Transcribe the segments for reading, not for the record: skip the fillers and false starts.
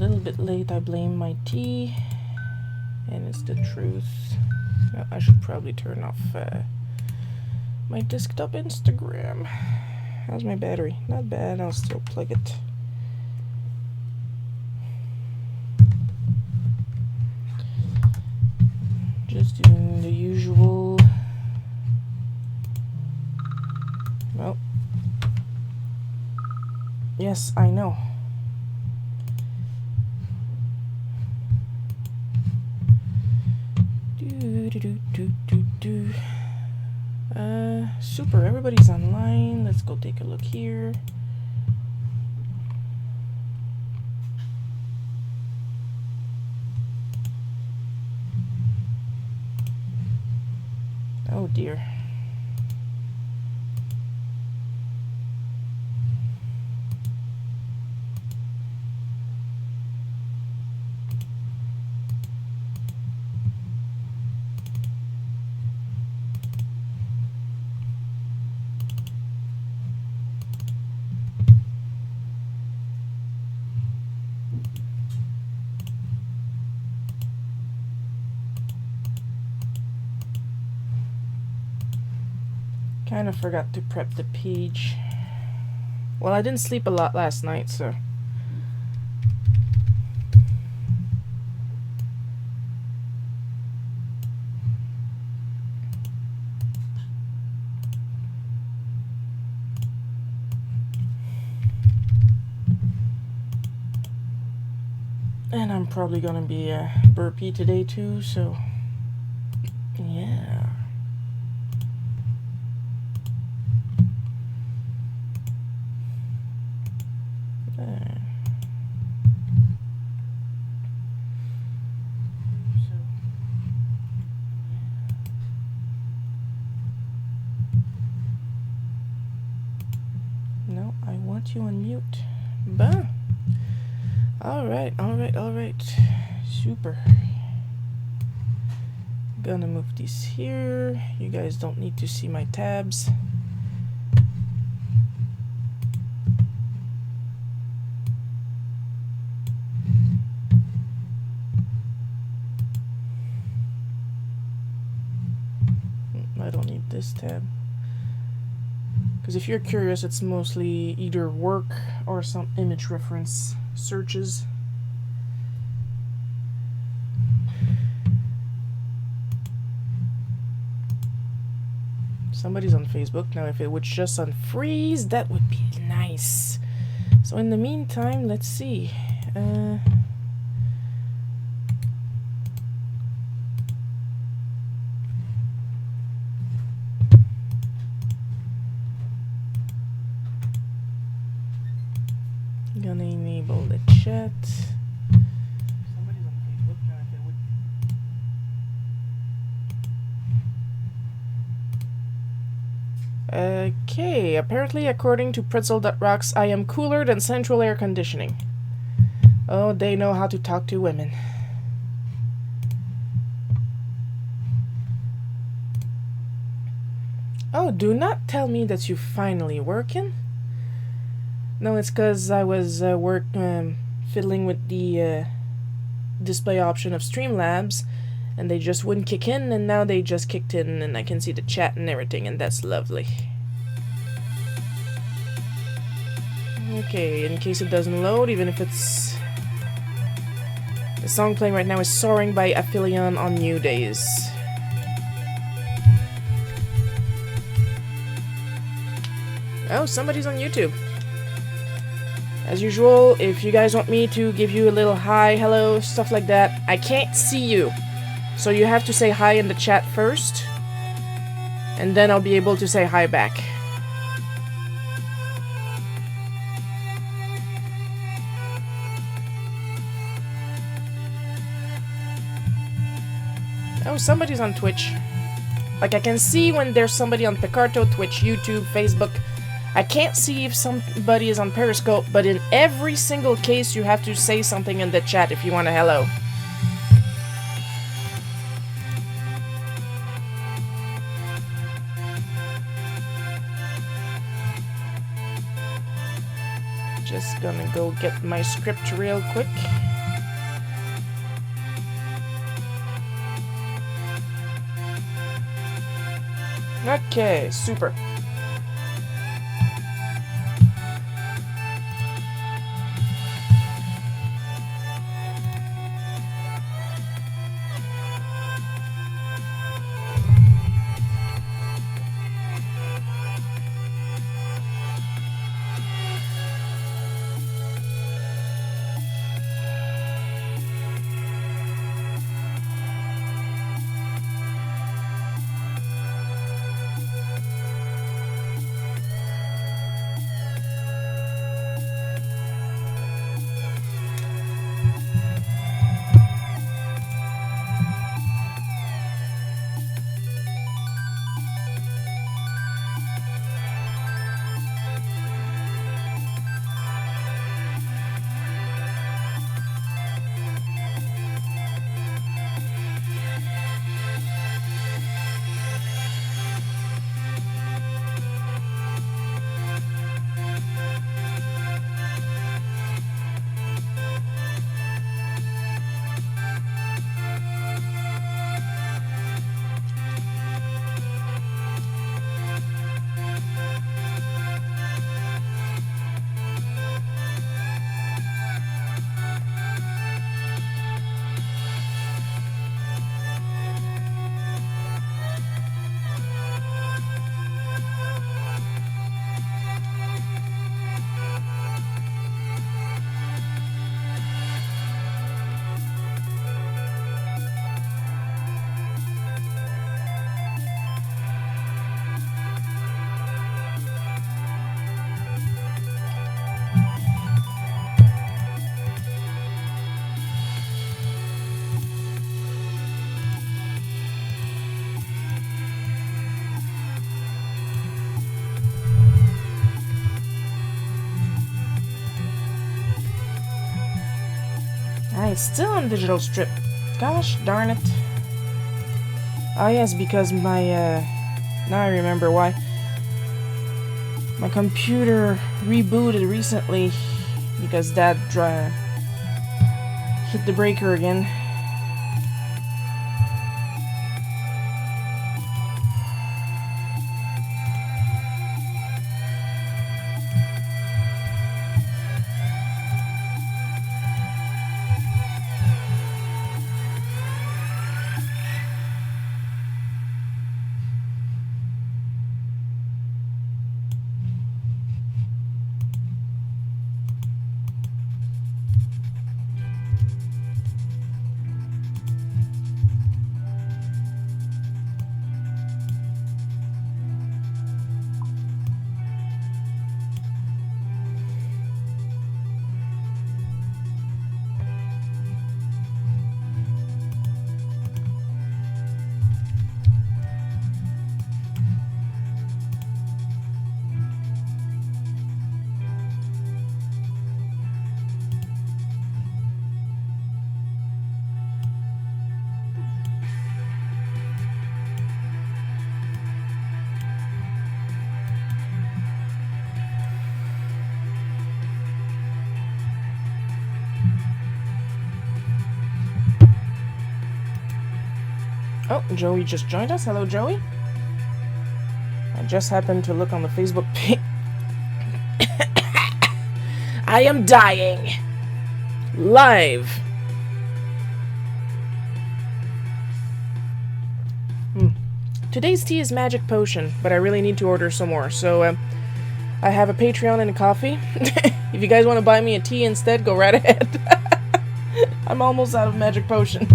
little bit late. I blame my tea, and it's the truth. Now, I should probably turn off my desktop Instagram. How's my battery? Not bad. I'll still plug it. Just doing the usual. Well, yes, I know. Super, everybody's online. Let's go take a look here. Oh dear. Kind of forgot to prep the page. Well, I didn't sleep a lot last night, so. And I'm probably gonna be burpy today too, so. Yeah. No, I want you on mute. Bah. Alright. Super. Gonna move these here. You guys don't need to see my tabs. I don't need this tab. Because if you're curious, it's mostly either work or some image reference searches. Somebody's on Facebook. Now, if it would just unfreeze, that would be nice. So in the meantime, let's see. Gonna enable the chat. Somebody's on Facebook now. If it would. Okay, apparently according to Pretzel.rocks, I am cooler than central air conditioning. Oh, they know how to talk to women. Oh, do not tell me that you're finally working. No, it's because I was fiddling with the display option of Streamlabs, and they just wouldn't kick in, and now they just kicked in, and I can see the chat and everything, and that's lovely. Okay, in case it doesn't load, even if it's... The song playing right now is Soaring by Aphelion on New Days. Oh, somebody's on YouTube. As usual, if you guys want me to give you a little hi, hello, stuff like that, I can't see you. So you have to say hi in the chat first, and then I'll be able to say hi back. Oh, somebody's on Twitch. Like, I can see when there's somebody on Picarto, Twitch, YouTube, Facebook. I can't see if somebody is on Periscope, but in every single case you have to say something in the chat if you want a hello. Just gonna go get my script real quick. Okay, super. Ah, it's still on digital strip. Gosh darn it. Oh yes, because my, now I remember why. My computer rebooted recently because Dad hit the breaker again. Oh, Joey just joined us. Hello, Joey. I just happened to look on the Facebook page. I am dying. Live. Today's tea is magic potion, but I really need to order some more. So, I have a Patreon and a coffee. If you guys want to buy me a tea instead, go right ahead. I'm almost out of magic potion.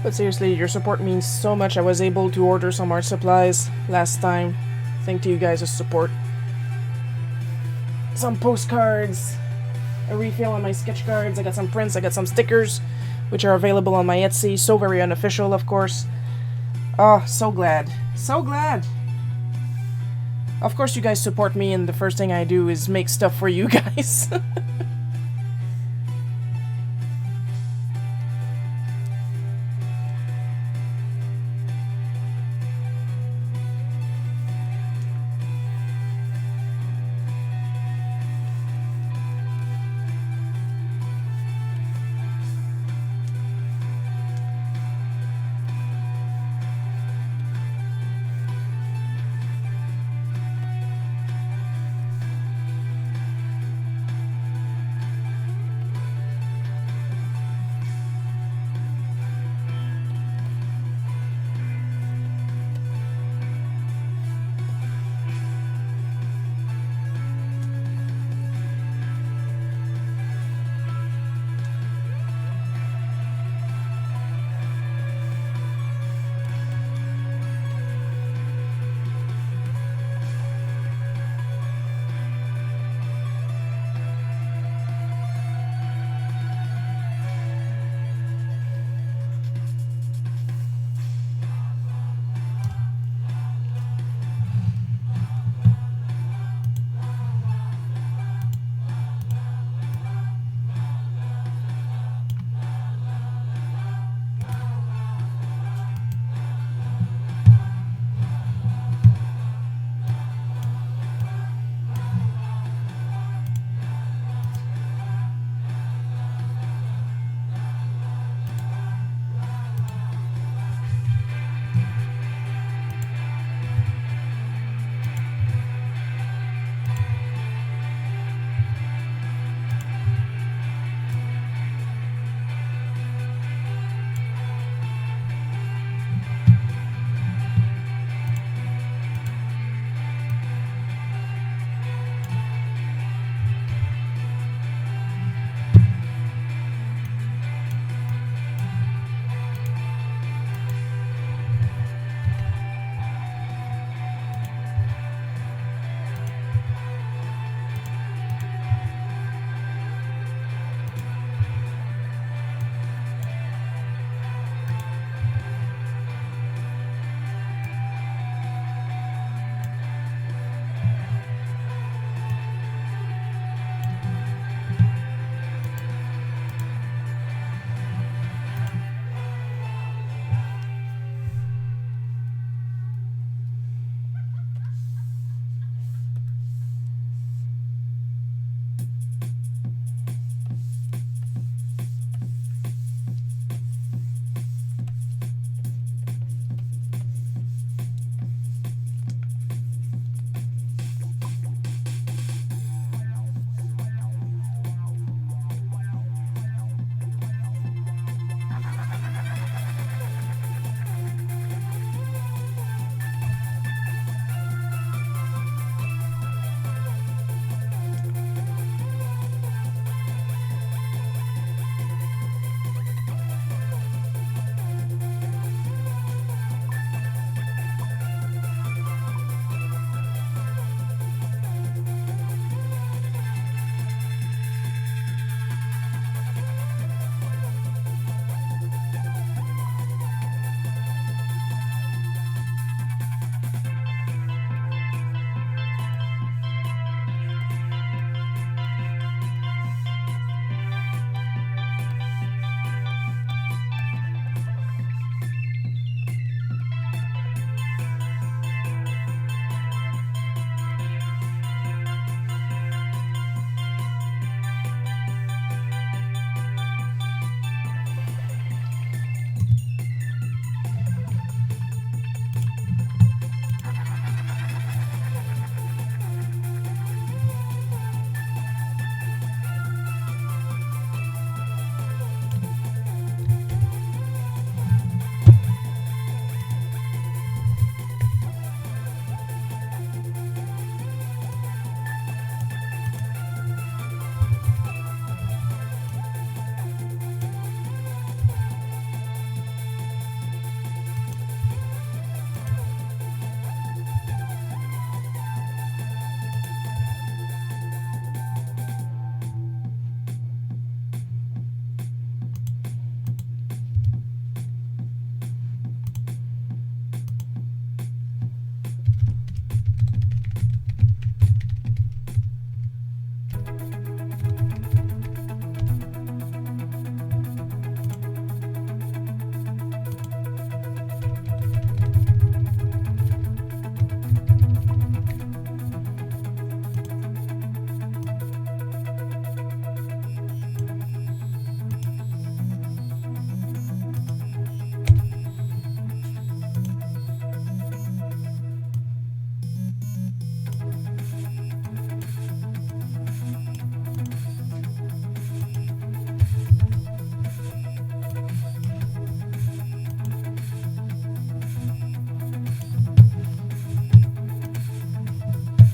But seriously, your support means so much. I was able to order some art supplies last time. Thanks to you guys' support. Some postcards, a refill on my sketch cards, I got some prints, I got some stickers, which are available on my Etsy. So very unofficial, of course. Oh, so glad. So glad. Of course you guys support me, and the first thing I do is make stuff for you guys.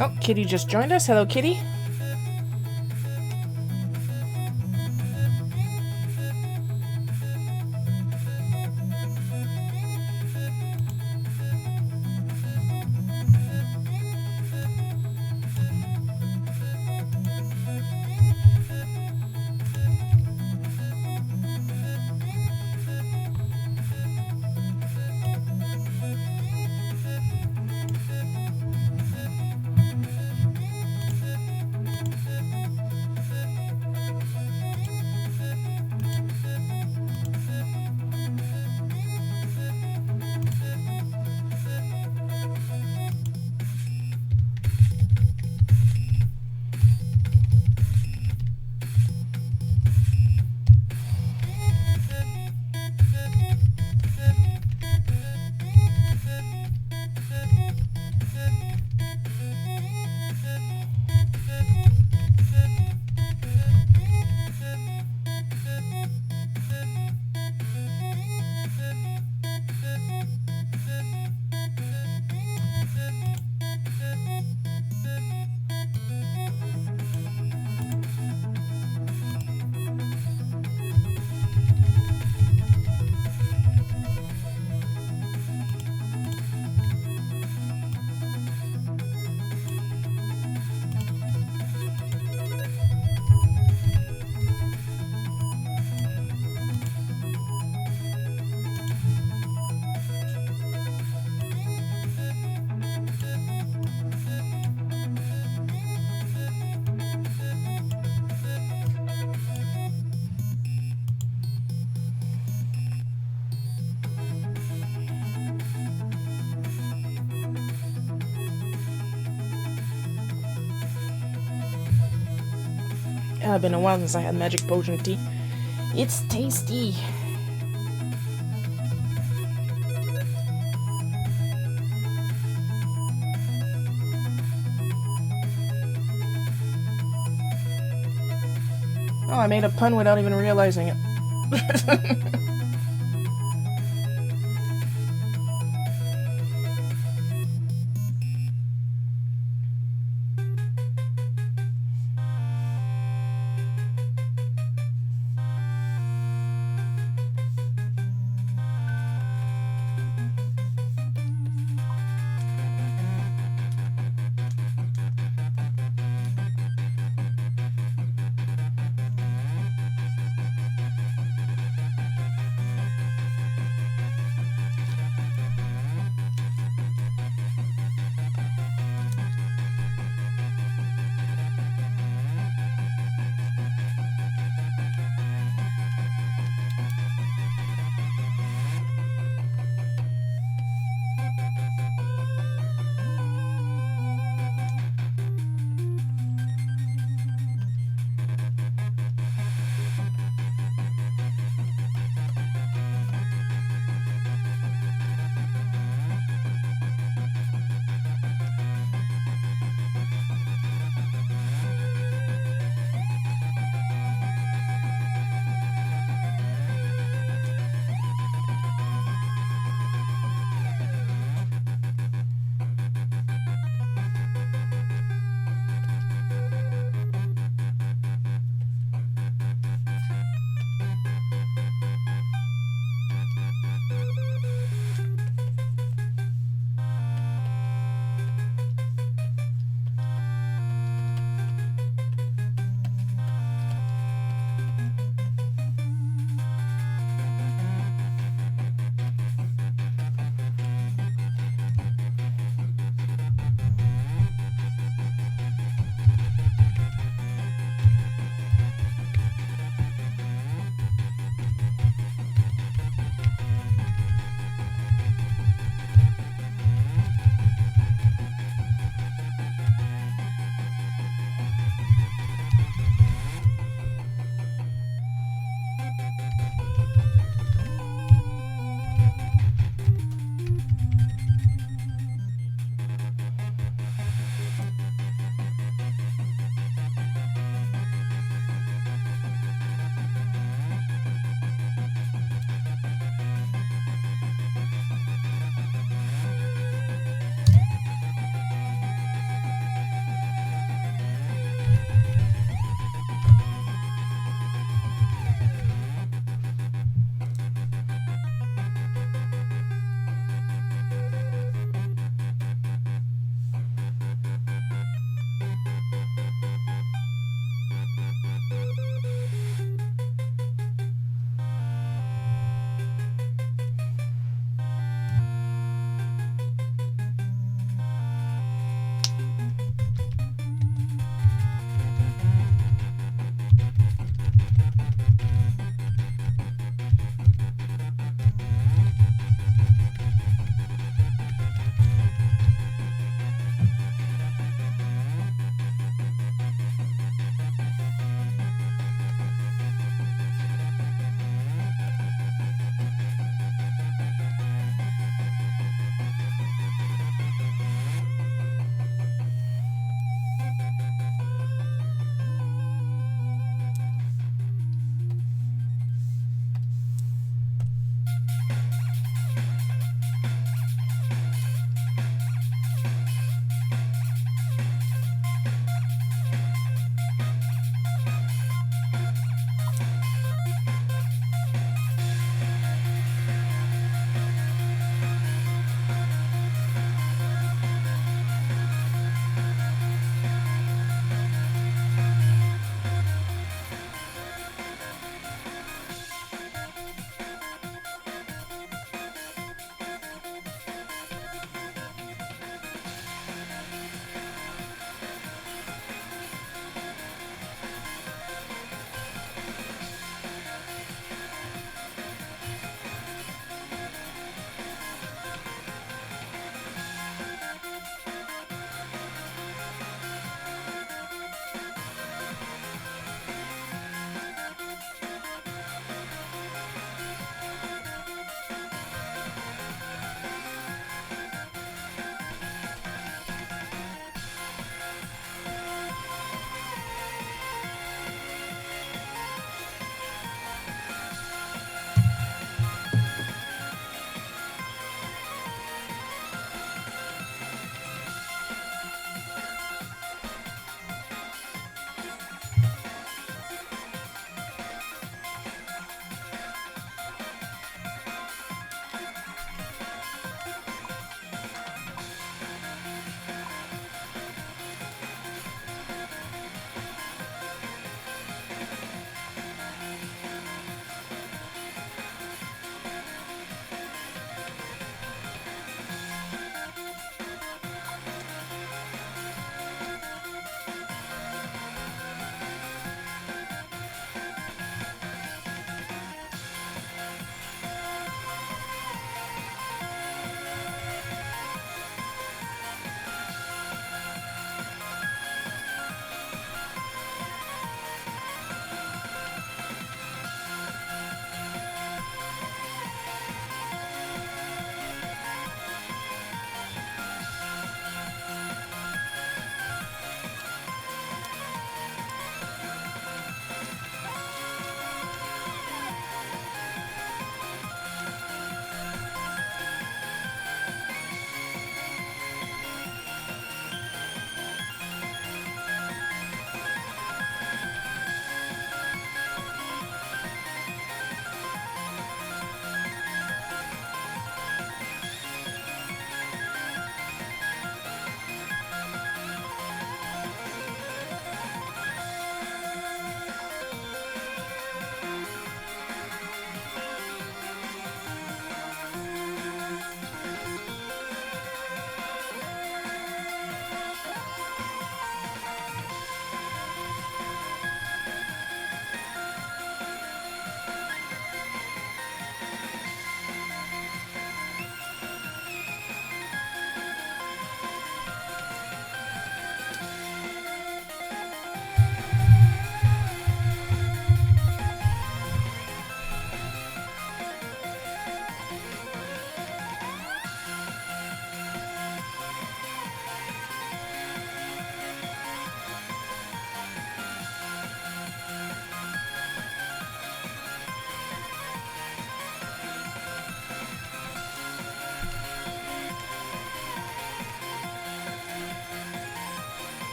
Oh, Kitty just joined us. Hello, Kitty. It's been a while since I had magic potion tea. It's tasty. Oh, I made a pun without even realizing it.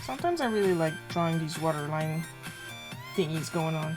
Sometimes I really like drawing these waterline thingies going on.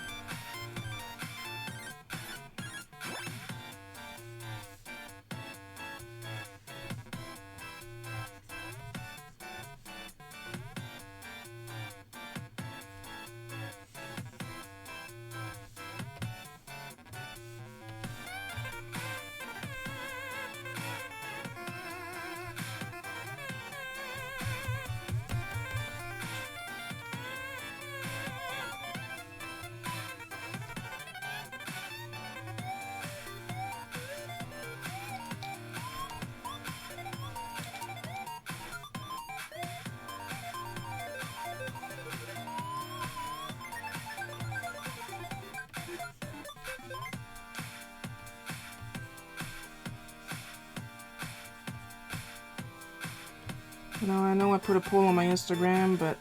Now, I know I put a poll on my Instagram, but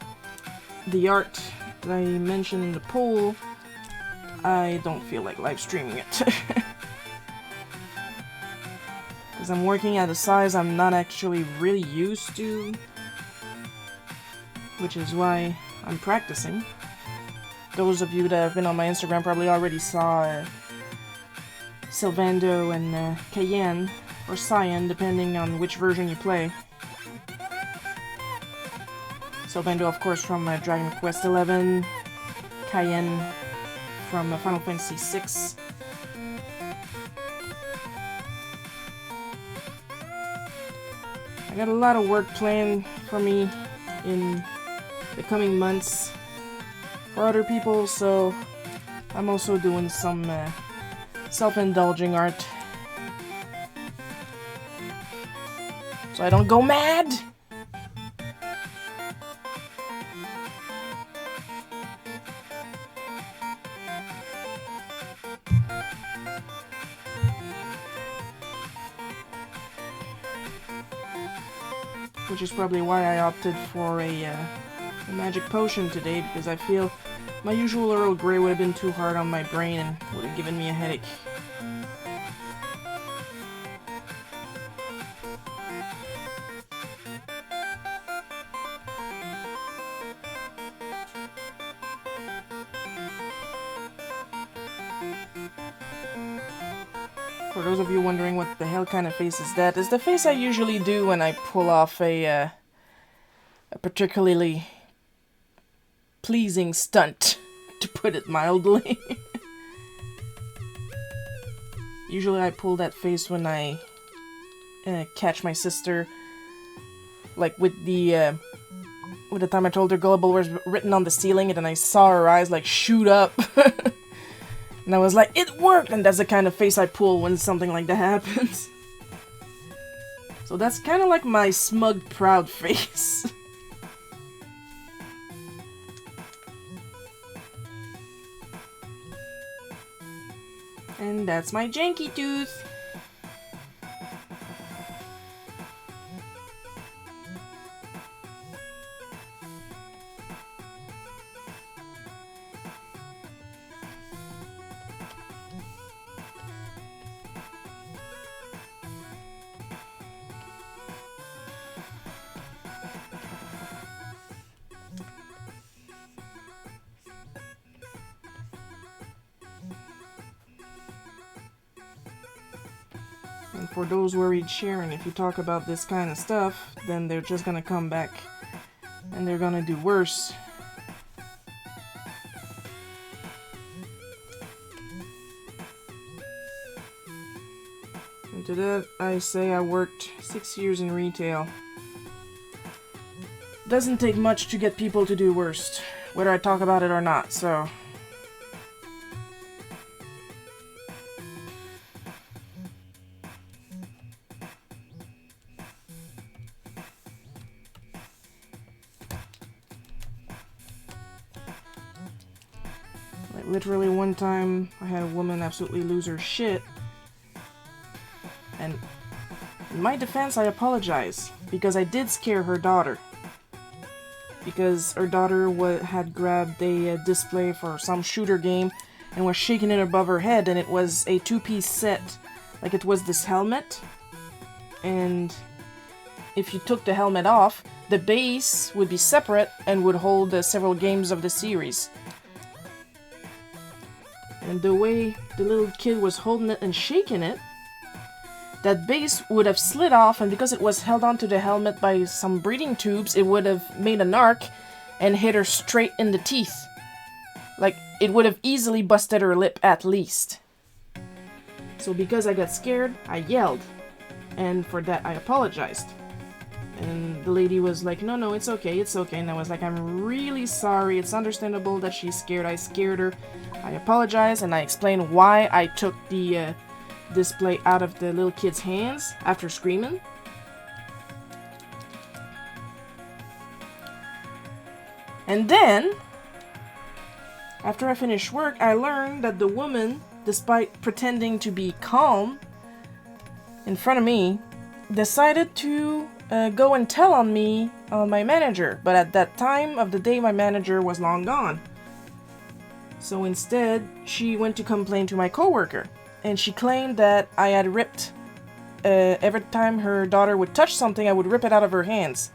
the art that I mentioned in the poll, I don't feel like live streaming it. Because I'm working at a size I'm not actually really used to, which is why I'm practicing. Those of you that have been on my Instagram probably already saw Sylvando and Cayenne, or Cyan, depending on which version you play. Sylvando, of course, from Dragon Quest XI, Cayenne from Final Fantasy VI. I got a lot of work planned for me in the coming months for other people, so I'm also doing some self-indulging art. So I don't go mad! Which is probably why I opted for a magic potion today, because I feel my usual Earl Grey would have been too hard on my brain and would have given me a headache. For those of you wondering what the hell kind of face is that, is the face I usually do when I pull off a particularly pleasing stunt, to put it mildly. Usually I pull that face when I catch my sister, like with the time I told her Gullible was written on the ceiling, and then I saw her eyes like shoot up. And I was like, it worked! And that's the kind of face I pull when something like that happens. So that's kind of like my smug, proud face. And that's my janky tooth. And for those worried Sharon, if you talk about this kind of stuff, then they're just gonna come back and they're gonna do worse. And to that I say I worked 6 years in retail. Doesn't take much to get people to do worse, whether I talk about it or not, so... Like, literally one time, I had a woman absolutely lose her shit. And in my defense, I apologize, because I did scare her daughter. Because her daughter had grabbed a display for some shooter game and was shaking it above her head, and it was a two-piece set. Like, it was this helmet, and if you took the helmet off, the base would be separate and would hold several games of the series. And the way the little kid was holding it and shaking it, that base would have slid off, and because it was held onto the helmet by some breathing tubes, it would have made an arc and hit her straight in the teeth. Like, it would have easily busted her lip at least. So because I got scared, I yelled. And for that, I apologized. And the lady was like, no, it's okay, it's okay. And I was like, I'm really sorry. It's understandable that she's scared. I scared her. I apologized, and I explained why I took the display out of the little kid's hands after screaming. And then, after I finished work, I learned that the woman, despite pretending to be calm in front of me, decided to go and tell on me on my manager. But at that time of the day, my manager was long gone. So instead, she went to complain to my coworker. And she claimed that I had ripped, every time her daughter would touch something, I would rip it out of her hands.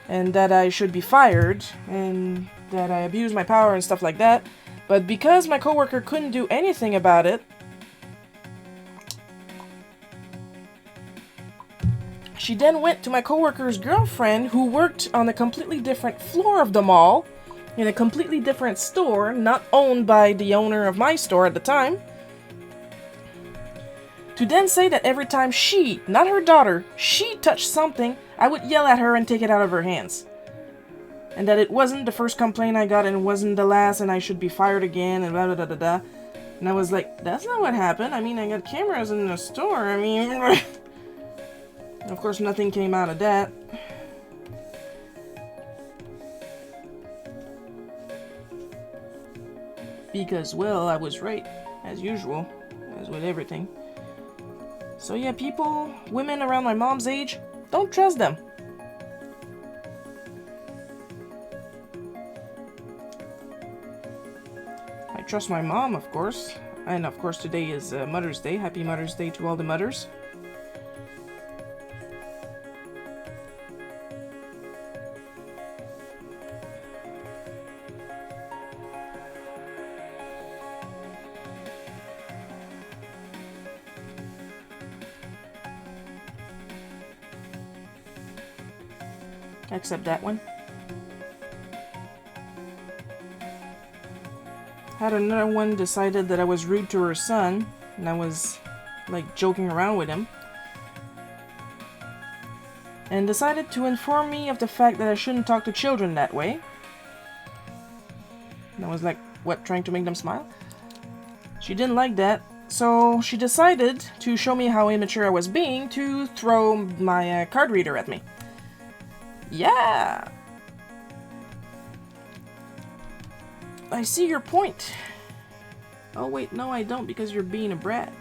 And that I should be fired, and that I abused my power and stuff like that. But because my coworker couldn't do anything about it, she then went to my coworker's girlfriend, who worked on a completely different floor of the mall, in a completely different store, not owned by the owner of my store at the time, to then say that every time she, not her daughter, she touched something, I would yell at her and take it out of her hands. And that it wasn't the first complaint I got, and it wasn't the last, and I should be fired again, and blah blah blah blah blah. And I was like, that's not what happened. I mean, I got cameras in the store. I mean, of course, nothing came out of that. Because, well, I was right, as usual, as with everything. So yeah, people, women around my mom's age, don't trust them. I trust my mom, of course. And of course today is Mother's Day. Happy Mother's Day to all the mothers. Except that one. Had another one decided that I was rude to her son, and I was like joking around with him, and decided to inform me of the fact that I shouldn't talk to children that way. And I was like, what, trying to make them smile? She didn't like that, so she decided to show me how immature I was being to throw my card reader at me. Yeah! I see your point. Oh wait, no I don't, because you're being a brat.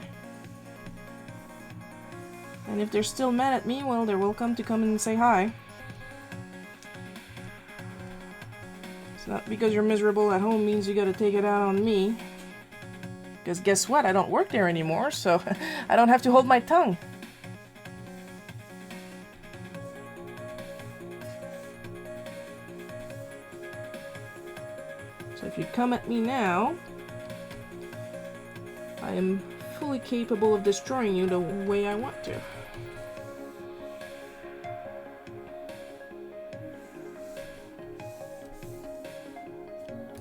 And if they're still mad at me, well, they're welcome to come and say hi. It's not because you're miserable at home means you gotta take it out on me. Because guess what? I don't work there anymore, so I don't have to hold my tongue. So if you come at me now, I am fully capable of destroying you the way I want to.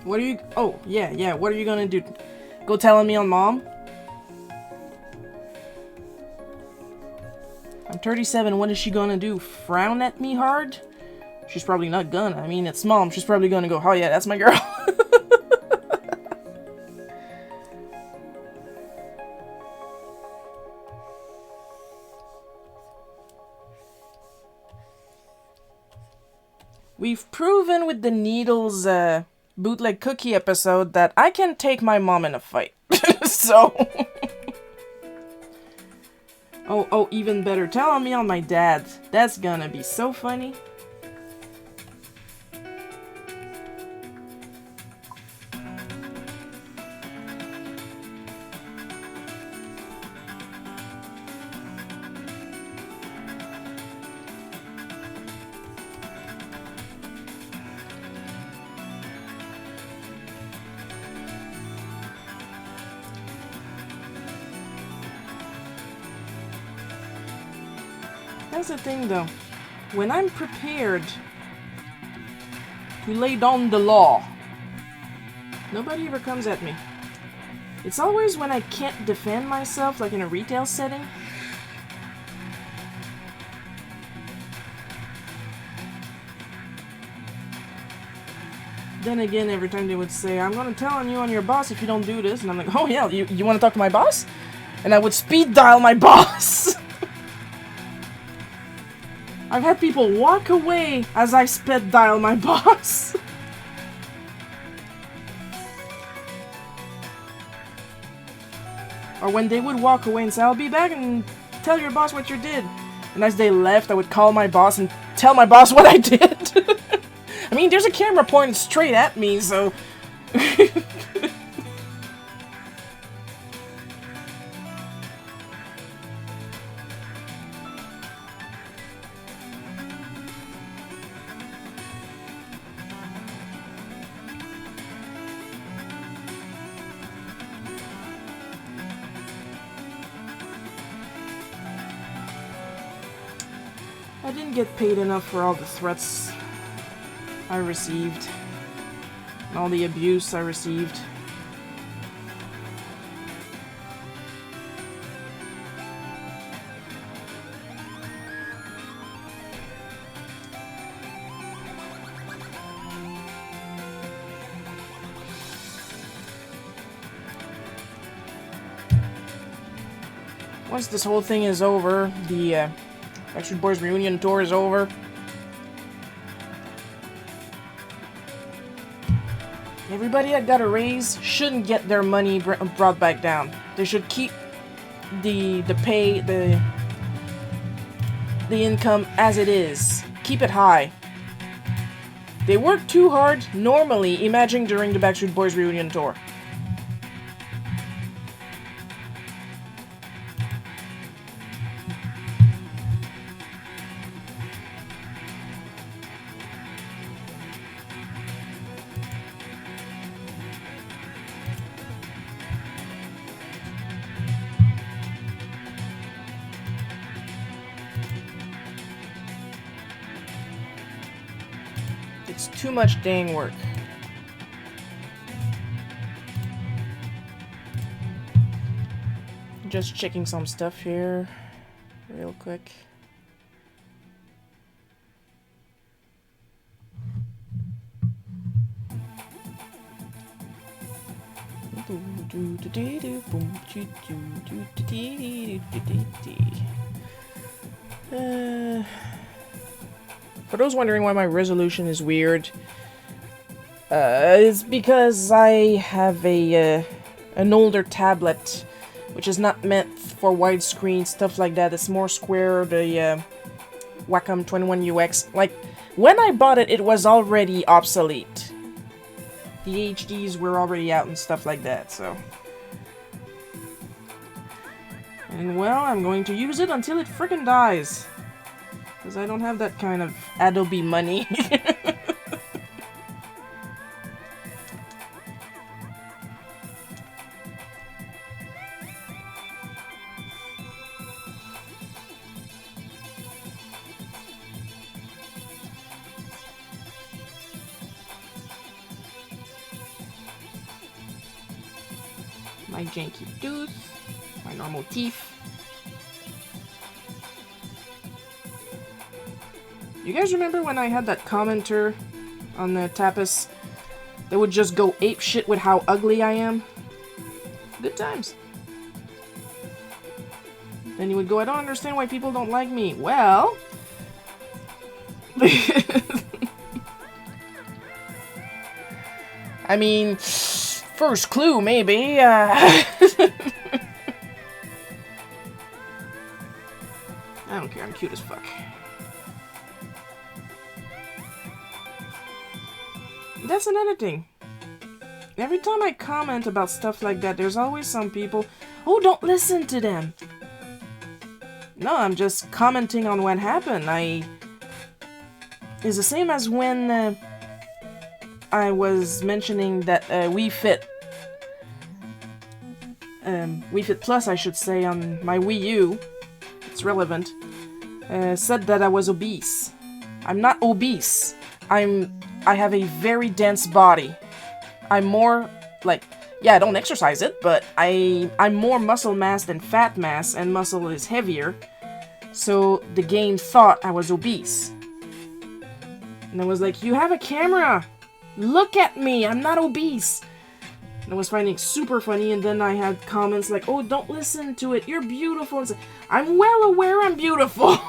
What are you... Oh, yeah, what are you gonna do? Go telling me on mom? I'm 37, what is she gonna do? Frown at me hard? She's probably not gonna. I mean, it's mom. She's probably gonna go, oh yeah, that's my girl. We've proven with the Needles bootleg cookie episode that I can take my mom in a fight. So... Oh, even better. Tell on me on my dad. That's gonna be so funny. That's the thing, though. When I'm prepared to lay down the law, nobody ever comes at me. It's always when I can't defend myself, like in a retail setting. Then again, every time they would say, I'm gonna tell on you on your boss if you don't do this, and I'm like, oh yeah, you wanna talk to my boss? And I would speed dial my boss! I've had people walk away as I speed dial my boss. Or when they would walk away and say, I'll be back and tell your boss what you did. And as they left, I would call my boss and tell my boss what I did. I mean, there's a camera pointed straight at me, so... I didn't get paid enough for all the threats I received, and all the abuse I received. Once this whole thing is over, the Backstreet Boys reunion tour is over, everybody that got a raise shouldn't get their money brought back down. They should keep the pay, the income as it is. Keep it high. They work too hard normally, imagine during the Backstreet Boys reunion tour. It's too much dang work. Just checking some stuff here, real quick. For those wondering why my resolution is weird, it's because I have an older tablet, which is not meant for widescreen, stuff like that. It's more square, the Wacom 21UX. Like, when I bought it, it was already obsolete. The HDs were already out and stuff like that, so... And well, I'm going to use it until it frickin' dies. Because I don't have that kind of Adobe money. My janky tooth, my normal teeth. You guys remember when I had that commenter on the Tapas that would just go ape shit with how ugly I am? Good times. Then he would go, I don't understand why people don't like me. Well... I mean, first clue, maybe. I don't care, I'm cute as fuck. That's another thing. Every time I comment about stuff like that, there's always some people, oh, don't listen to them. No, I'm just commenting on what happened. It's the same as when I was mentioning that Wii Fit Plus, I should say, on my Wii U. It's relevant. said that I was obese. I'm not obese. I have a very dense body. I'm more like, yeah, I don't exercise it, but I'm more muscle mass than fat mass, and muscle is heavier. So the game thought I was obese. And I was like, you have a camera! Look at me! I'm not obese! And I was finding it super funny, and then I had comments like, oh, don't listen to it, you're beautiful. And I'm well aware I'm beautiful!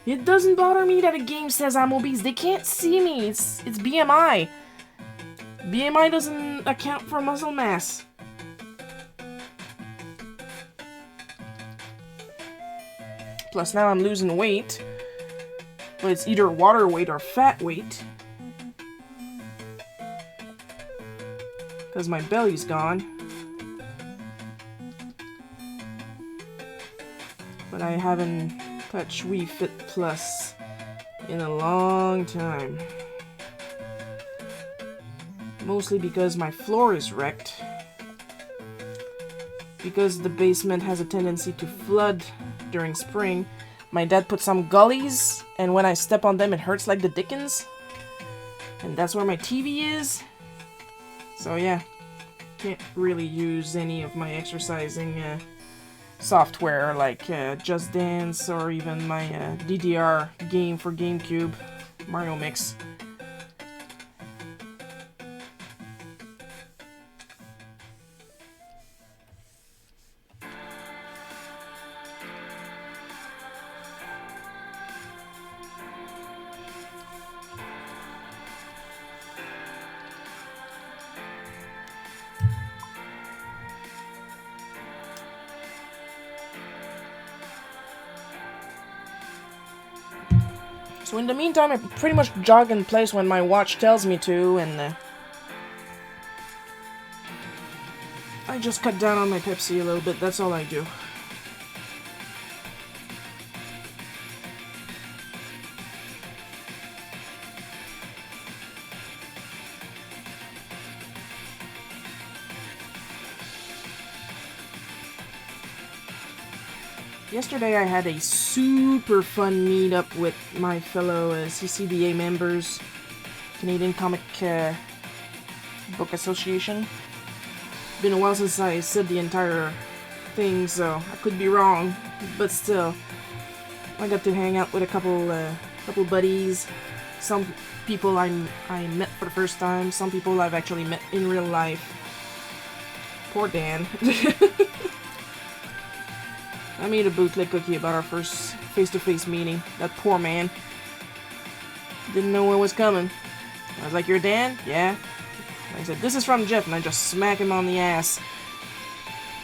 It doesn't bother me that a game says I'm obese. They can't see me. It's BMI. BMI doesn't account for muscle mass. Plus now I'm losing weight. But it's either water weight or fat weight. Because my belly's gone. But I haven't touched Wii Fit Plus in a long time. Mostly because my floor is wrecked. Because the basement has a tendency to flood during spring. My dad put some gullies, and when I step on them it hurts like the dickens. And that's where my TV is. So yeah, can't really use any of my exercising software like Just Dance or even my DDR game for GameCube, Mario Mix. So in the meantime, I pretty much jog in place when my watch tells me to, and I just cut down on my Pepsi a little bit, that's all I do. Yesterday I had a super fun meetup with my fellow CCBA members, Canadian Comic Book Association. Been a while since I said the entire thing, so I could be wrong, but still, I got to hang out with a couple buddies. Some people I met for the first time, some people I've actually met in real life. Poor Dan. I made a bootleg cookie about our first face-to-face meeting. That poor man. Didn't know what was coming. I was like, you're Dan? Yeah. I said, this is from Jeff, and I just smack him on the ass.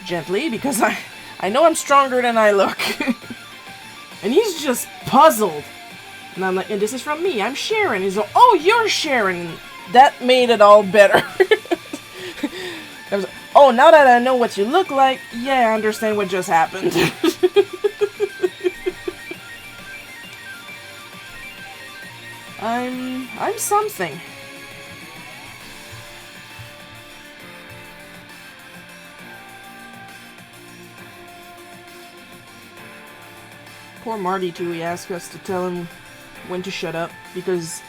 Gently, because I know I'm stronger than I look. And he's just puzzled. And I'm like, and this is from me, I'm Sharon. He's like, oh, you're Sharon. And that made it all better. I was like, oh, now that I know what you look like, yeah, I understand what just happened. I'm something. Poor Marty too, he asked us to tell him when to shut up, because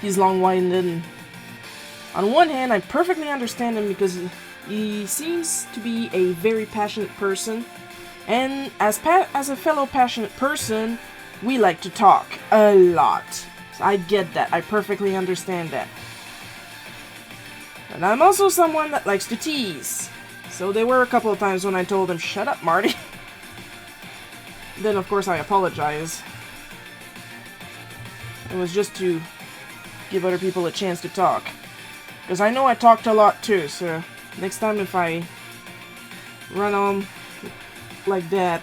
he's long-winded, and on one hand, I perfectly understand him because he seems to be a very passionate person, and as a fellow passionate person, we like to talk a lot. So I get that. I perfectly understand that. And I'm also someone that likes to tease. So there were a couple of times when I told him, shut up, Marty. Then, of course, I apologize. It was just to give other people a chance to talk. Because I know I talked a lot too, so next time if I run on like that,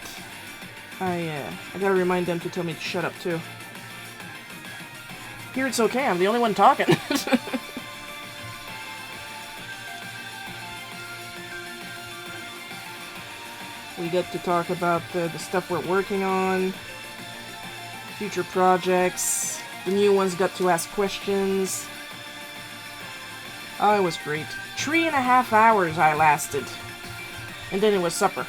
I gotta remind them to tell me to shut up too. Here it's okay, I'm the only one talking. We get to talk about the stuff we're working on, future projects, the new ones got to ask questions. Oh, it was great. 3.5 hours I lasted. And then it was supper.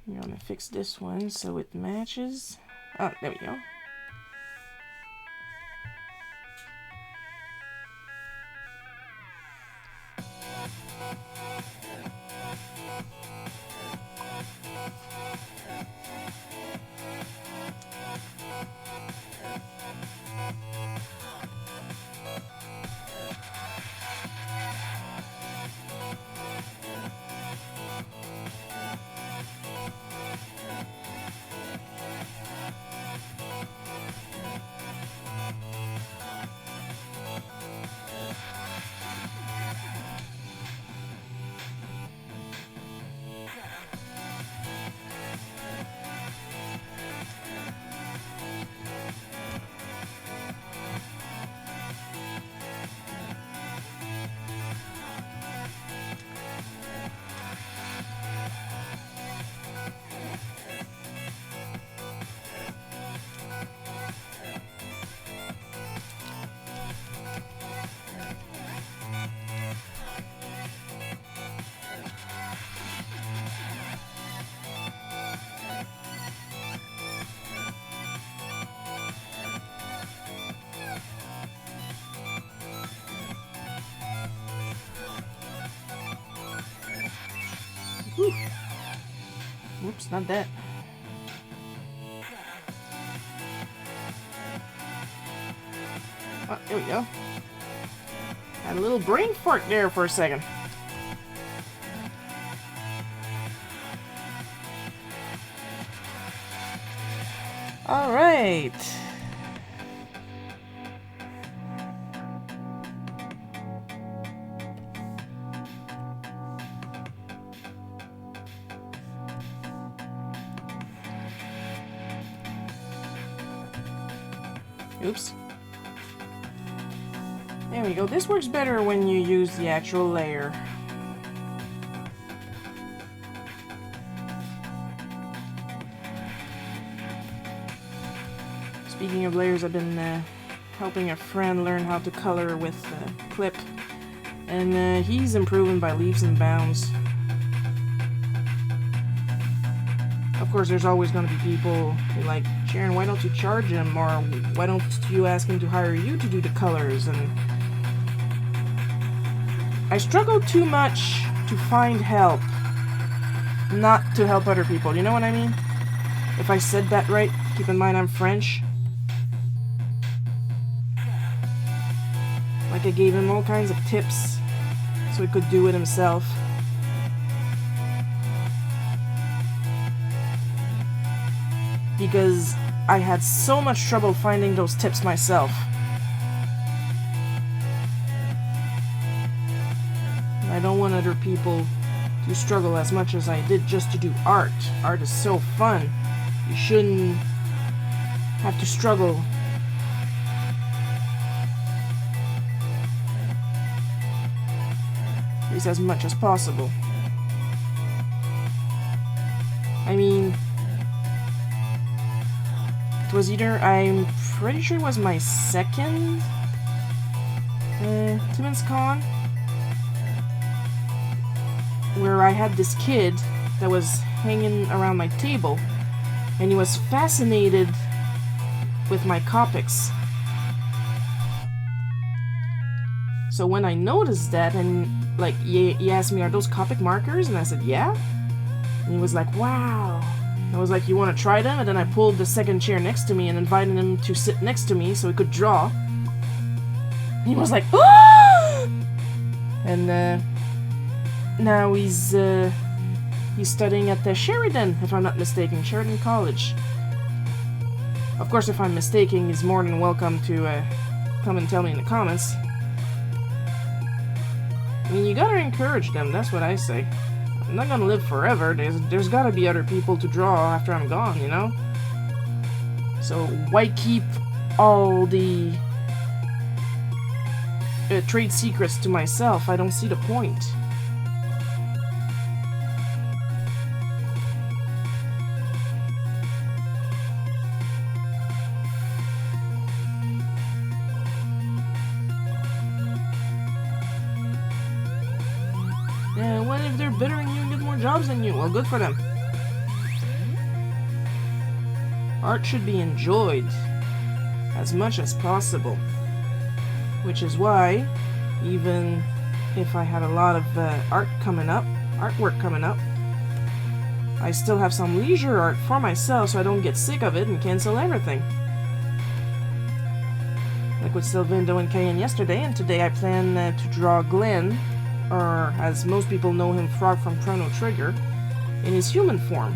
We're gonna fix this one so it matches. Oh, there we go. Whew. Whoops, not that. Oh, there we go. Had a little brain fart there for a second. All right. Oops. There we go. This works better when you use the actual layer. Speaking of layers, I've been helping a friend learn how to color with clip, and he's improving by leaps and bounds. Of course, there's always going to be people who like, Sharon, why don't you charge him, or why don't you ask him to hire you to do the colors? And I struggle too much to find help, not to help other people. You know what I mean? If I said that right, keep in mind I'm French. Like I gave him all kinds of tips so he could do it himself. Because I had so much trouble finding those tips myself. I don't want other people to struggle as much as I did just to do art. Art is so fun. You shouldn't have to struggle. At least as much as possible. I mean, it was either, I'm pretty sure it was my second Timmins Con, where I had this kid that was hanging around my table, and he was fascinated with my Copics. So when I noticed that, and like he asked me, are those Copic markers? And I said, yeah. And he was like, wow. I was like, you want to try them? And then I pulled the second chair next to me and invited him to sit next to me so he could draw. And he was like, ah! And now he's studying at the Sheridan, if I'm not mistaken, Sheridan College. Of course, if I'm mistaken, he's more than welcome to come and tell me in the comments. I mean, you gotta encourage them, that's what I say. I'm not gonna live forever, there's gotta be other people to draw after I'm gone, you know? So why keep all the trade secrets to myself? I don't see the point. Yeah, what if they're better than you and get more jobs than you? Well, good for them. Art should be enjoyed as much as possible. Which is why, even if I had a lot of artwork coming up, I still have some leisure art for myself so I don't get sick of it and cancel everything. Like with Sylvindo and Kayan yesterday, and today I plan to draw Glenn, or as most people know him, Frog from Chrono Trigger, in his human form.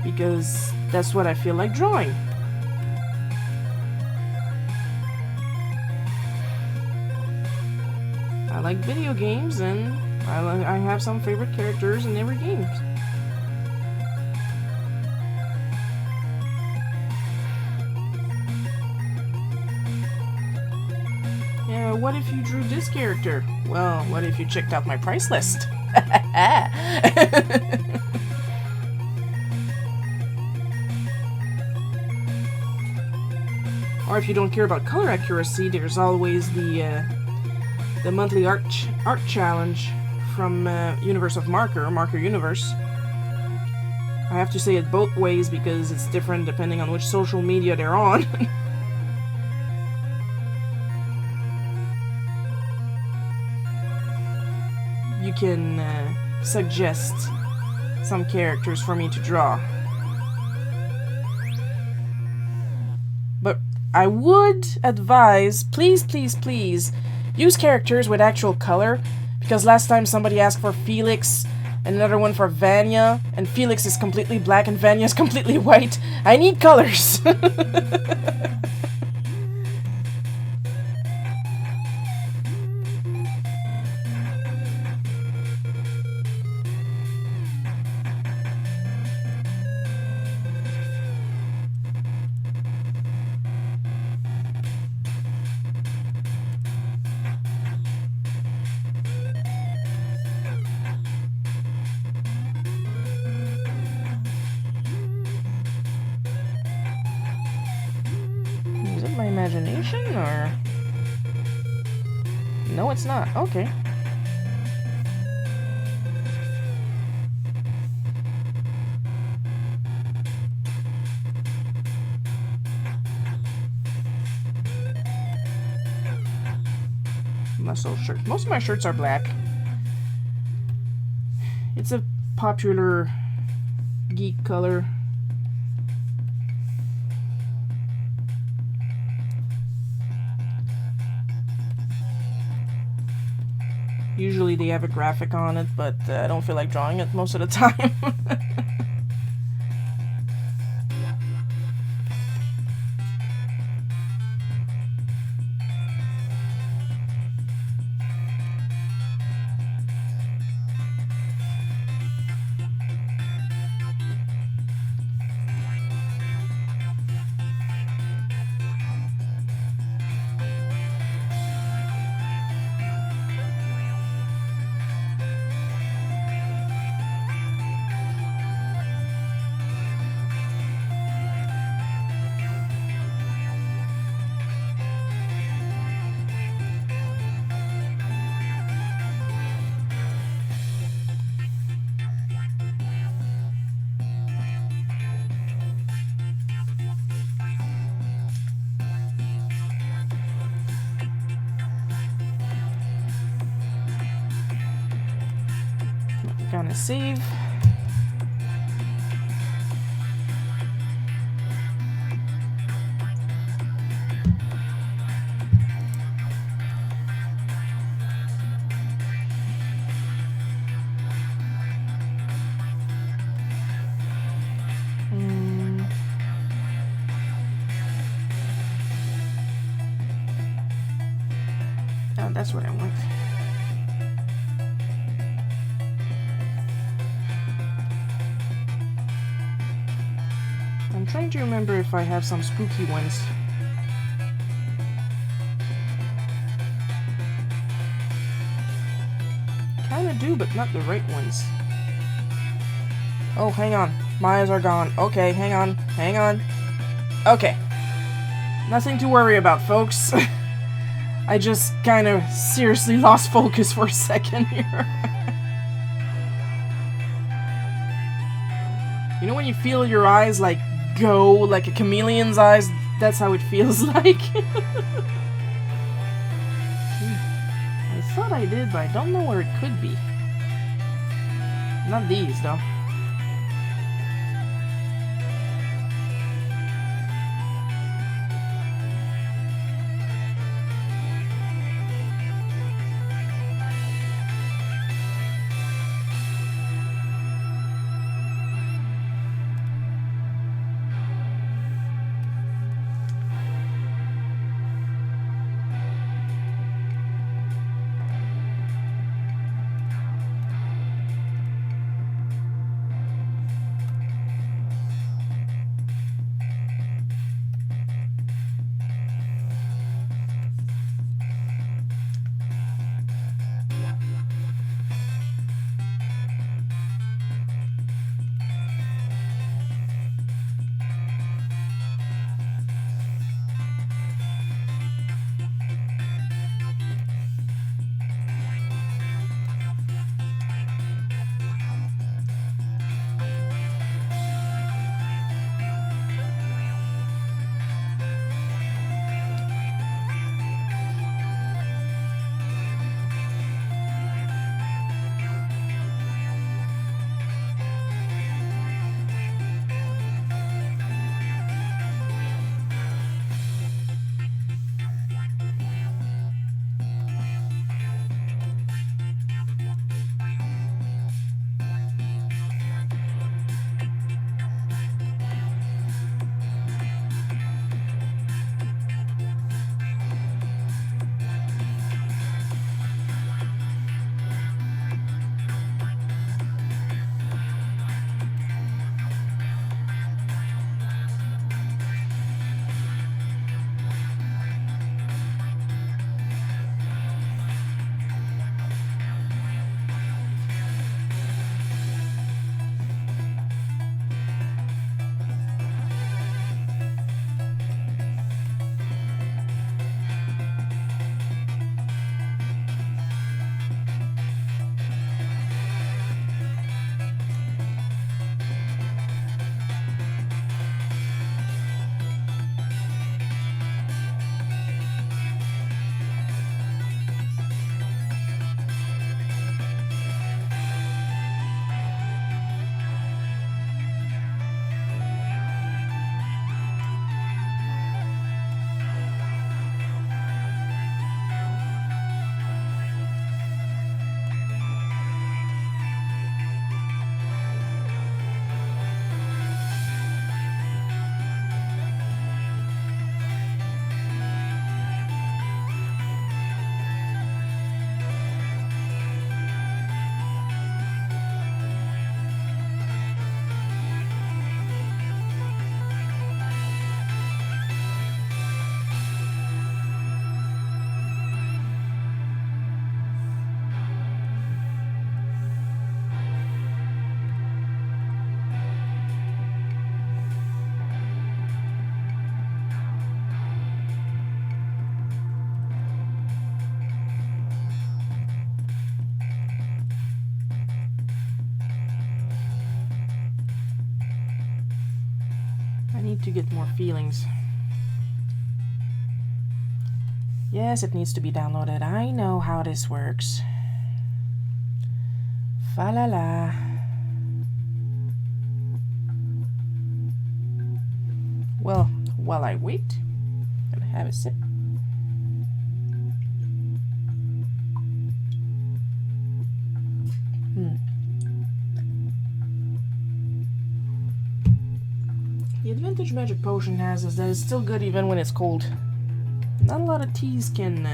Because that's what I feel like drawing. I like video games, and I have some favorite characters in every game. Yeah, what if you drew this character? Well, what if you checked out my price list? Or if you don't care about color accuracy, there's always the monthly art challenge from Universe of Marker Universe. I have to say it both ways because it's different depending on which social media they're on. You can suggest some characters for me to draw. But I would advise, please, please, please, use characters with actual color, because last time somebody asked for Felix and another one for Vanya, and Felix is completely black and Vanya is completely white. I need colors. Is it my imagination, or... No, it's not. Okay. Muscle shirt. Most of my shirts are black. It's a popular geek color. Usually they have a graphic on it, but I don't feel like drawing it most of the time. Gonna save. Oh, that's what I want. I'm trying to remember if I have some spooky ones. Kinda do, but not the right ones. Oh, hang on. My eyes are gone. Okay, hang on. Hang on. Okay. Nothing to worry about, folks. I just kind of seriously lost focus for a second here. You know when you feel your eyes like go like a chameleon's eyes? That's how it feels like. I thought I did, but I don't know where it could be. Not these, though. I need to get more feelings. Yes, it needs to be downloaded. I know how this works. Fa la la. Well, while I wait, I'm gonna have a sip. The advantage Magic Potion has is that it's still good even when it's cold. Not a lot of teas can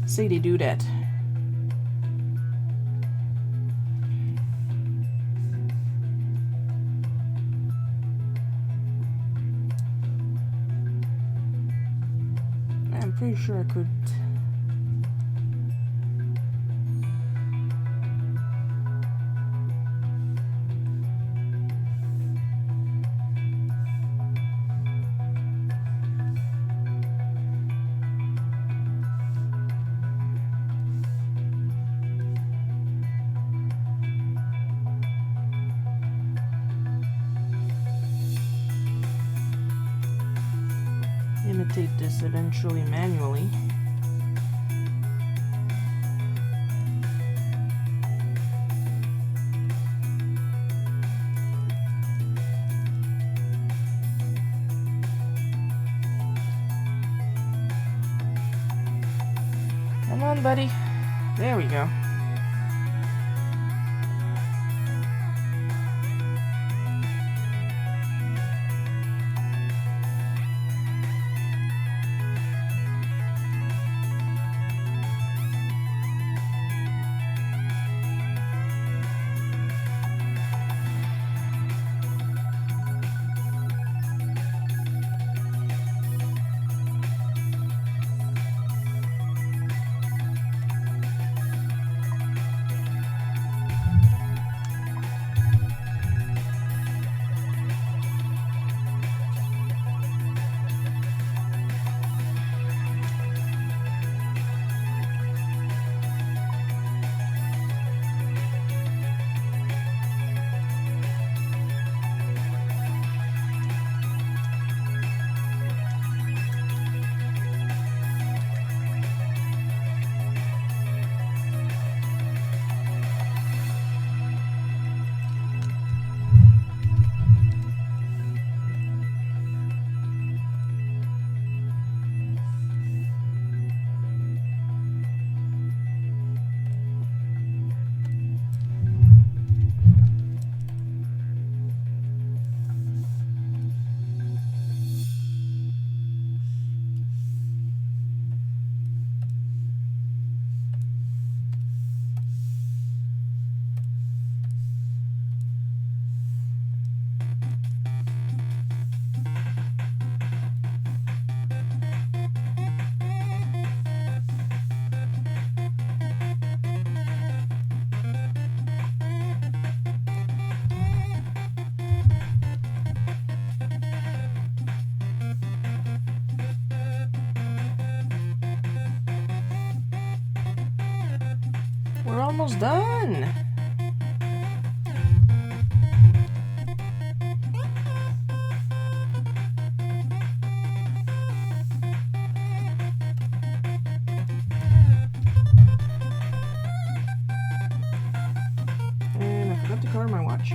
say they do that. I'm pretty sure I could. imitate this eventually manually. Come on, buddy. There we go. We're almost done. And I forgot to color my watch.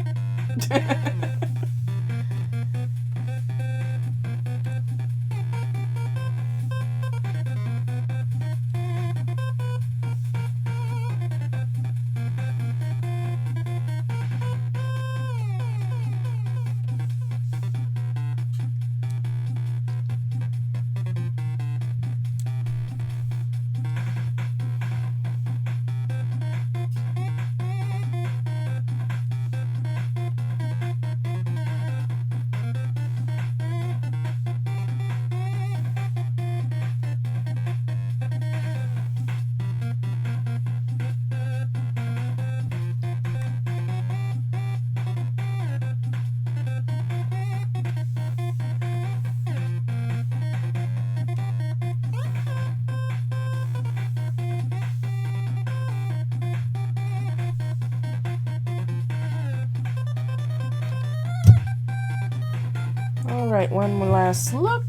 Alright, one last look.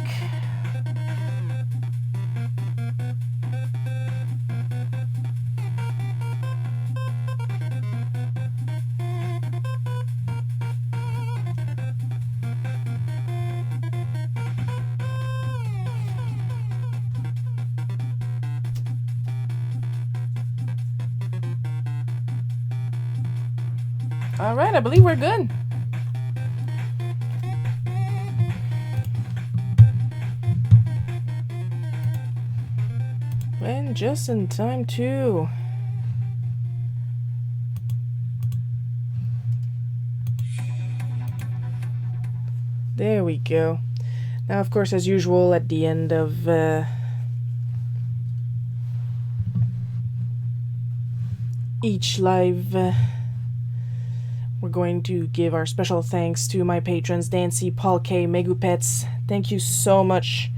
Alright, I believe we're good. And just in time too. There we go. Now, of course, as usual, at the end of each live, we're going to give our special thanks to my patrons, Dancy, Paul K, Megupets. Thank you so much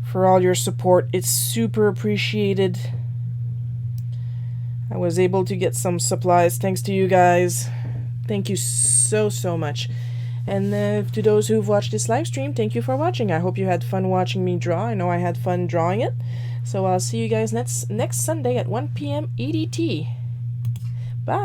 for all your support. It's super appreciated. I was able to get some supplies thanks to you guys. Thank you so much. And to those who've watched this live stream, thank you for watching. I hope you had fun watching me draw. I know I had fun drawing it. So I'll see you guys next Sunday at 1 p.m. EDT. Bye!